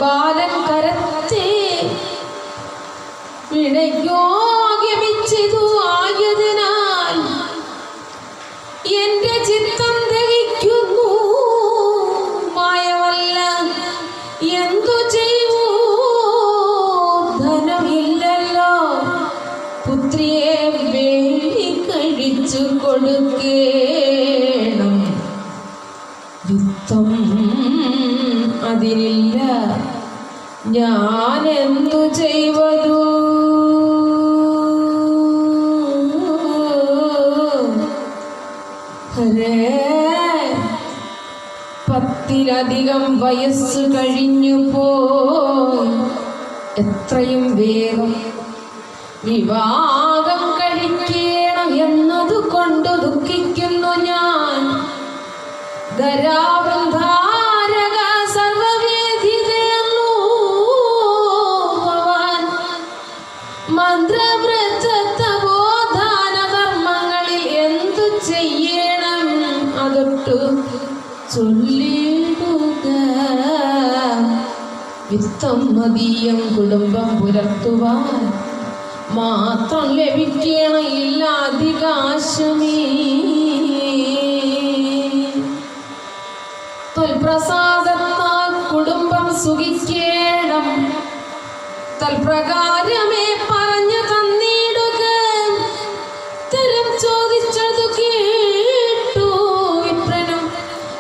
ബാലൻ കരത്തെ വിടയോഗ്യമിച്ചിതു ആയതിനാൽ എന്റെ ചിത്തം ദഹിക്കുന്നു. മായമല്ല എന്തു ചെയ്യൂ, ധനമില്ലല്ലോ, പുത്രിയെ വേണ്ടി കഴിച്ചു കൊടുക്കേണം. യുദ്ധം അതിനില്ല, ഞാൻ എന്തു ചെയ്വതു? പത്തിലധികം വയസ്സ് കഴിഞ്ഞു പോയി. എത്രയും വേഗം വിവാഹം കഴിക്കണം എന്നതു കൊണ്ട് ദുഃഖിക്കുന്നു ഞാൻ. ധരാവൃന്ധാരക സർവവേദിതയെന്നു ഭവാൻ മന്ത്രവ്രതബോധാനധർമ്മങ്ങളിൽ എന്തു ചെയ്യണം അതൊട്ടു ചൊല്ലിടുക. വിത്തം മതീയം കുടുംബം പുലർത്തുവാൻ മാത്രം ലഭിക്കണം, ഇല്ല അധികാശമേ. തൽപ്രസാദത്താൽ കുടുംബം സുഖിക്കേണം, തൽപ്രകാരമേ പറഞ്ഞു തന്നിടുക. തരം ചോദിച്ചതു കേട്ടു വിപ്രനും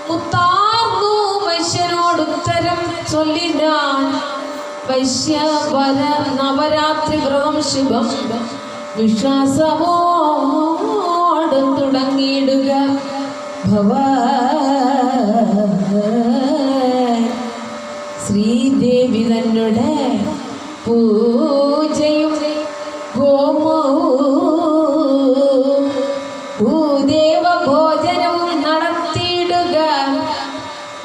മുത്താർന്നു വൈശ്യനോടുത്തരം ചൊല്ലിടാൻ. വൈശ്യവര നവരാത്രി വ്രതം ശുഭം വിശ്വാസമോട് തുടങ്ങിയിടുക. ശ്രീദേവി തന്നെ പൂജയും ഹോമവും ഭൂദേവഭോജനവും നടത്തിയിടുക.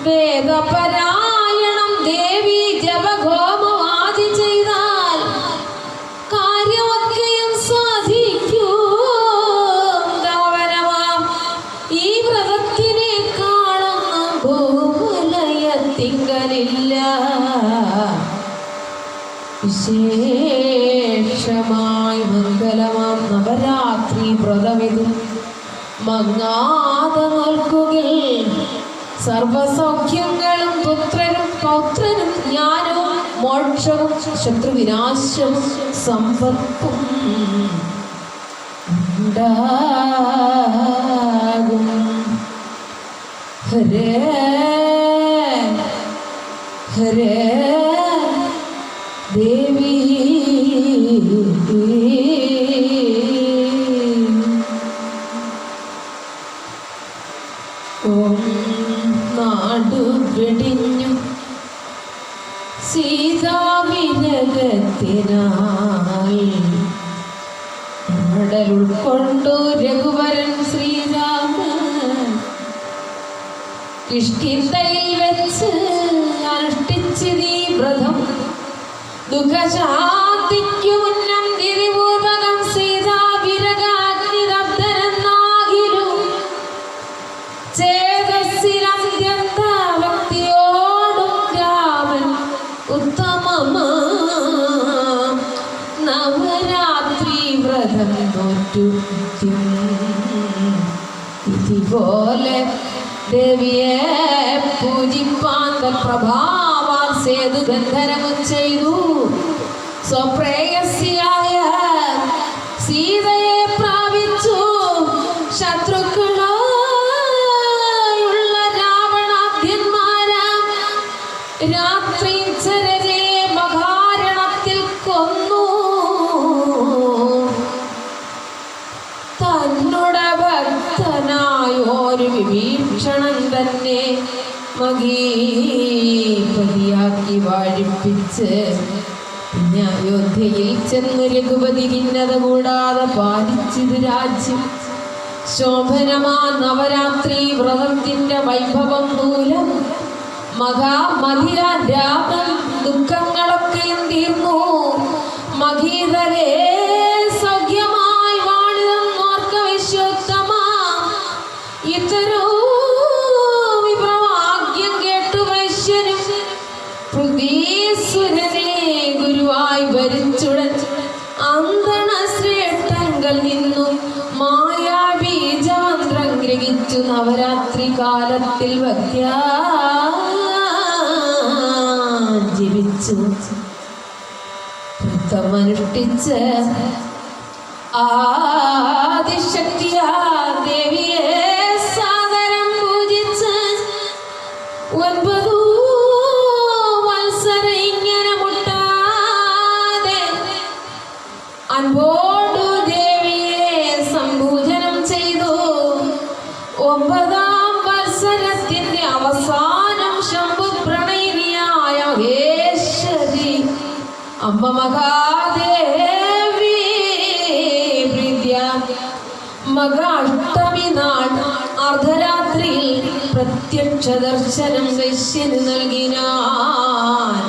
വേദപരായണം ദേവി ജപഹോമവാദി ചെയ്താൽ കാര്യമൊക്കെയും സാധിക്കൂ. ഈ വ്രതത്തിനെ കാണുന്ന ഭൂമലയത്തിങ്കലില്ല. വിശേഷമായി മംഗലമാം നവരാത്രി വ്രതമിതു മങ്ങാതെ നോൽക്കുകിൽ സർവസൗഖ്യങ്ങളും പുത്രനും പൗത്രനും ജ്ഞാനവും മോക്ഷവും ശത്രുവിനാശവും സമ്പത്തും ഉണ്ടാകും. ഹരേ ഹരേ ദേവി. ഓം നാടു വെടിഞ്ഞു സീതാവിരകത്തിനായി മടൽ ഉൾക്കൊണ്ടു രഘുവരൻ ശ്രീരാമൻ കിഷ്കിന്ധയിൽ വെച്ച് അനുഷ്ഠിച്ചതീ വ്രതം. ദുഃഖശാന്തിക്കു മുന്നം ഗിരിപൂർവകം സീതാവിരകാഗ്നിദബ്ധനെന്നാകിലും ചേതസ്സിലന്ത്യന്ത ഭക്തിയോടും രാമൻ ഉത്തമമാ നവരാത്രി വ്രതം നോറ്റു. ഇതുപോലെ ദേവിയെ പൂജിപ്പാൻ പ്രഭാവാൽ സേതുബന്ധനവും ചെയ്തു. സ്വപ്രേയസിയായ സീതയെ പ്രാപിച്ചു. ശത്രുക്കളായുള്ള രാവണാദ്യന്മാരാം രാത്രി ചരരെ മഹാരണത്തിൽ കൊന്നു. തന്നുടെ ഭക്തനായൊരു വിഭീഷണൻ തന്നെ മഹീപതിയാക്കി വാഴിപ്പിച്ച് പിന്നെ അയോധ്യയിൽ ചെന്ന് രഘുപതി ഭിന്നത കൂടാതെ പാലിച്ചത് രാജ്യം. ശോഭനമാ നവരാത്രി വ്രതത്തിന്റെ വൈഭവം മൂലം മഹാമധിര രാമൻ ദുഃഖങ്ങളൊക്കെയും തീർന്നു. മഹീതരേ സൗഖ്യമായി വാണിതം നോർക്ക വിശ്വോത്തമ. ഇത്തരോ വിപ്രവാക്യം കേട്ടു വൈശ്യനും പൃഥ്വീ പരമേശ്വരനെ ഗുരുവായി ഭരിച്ചുടൻ അന്തണ ശ്രേഷ്ഠങ്കൽ നിന്നും മായാബീജമന്ത്രം ഗ്രഹിച്ചു നവരാത്രി കാലത്തിൽ ഭക്ത്യാ ജീവിച്ചു വൃത്തമനുഷ്ഠിച്ച് ആദിശക്തിയാ ദേവിയെ സാദരം പൂജിച്ച് 9 വത്സരം ഇങ്ങനെ മുട്ടാതെ അൻപോടു ദേവിയെ സംപൂജനം ചെയ്തു. 9ാം വത്സരത്തിന്റെ അവസാനം ശംഭു പ്രണയിനിയായ മഹേശ്വരി അമ്മ മഹാദേവി പ്രീത്യ മഹാഷ്ടമി നാൾ അർദ്ധരാത്രിയിൽ പ്രത്യക്ഷ ദർശനം വൈശ്യന് നൽകിനാൻ.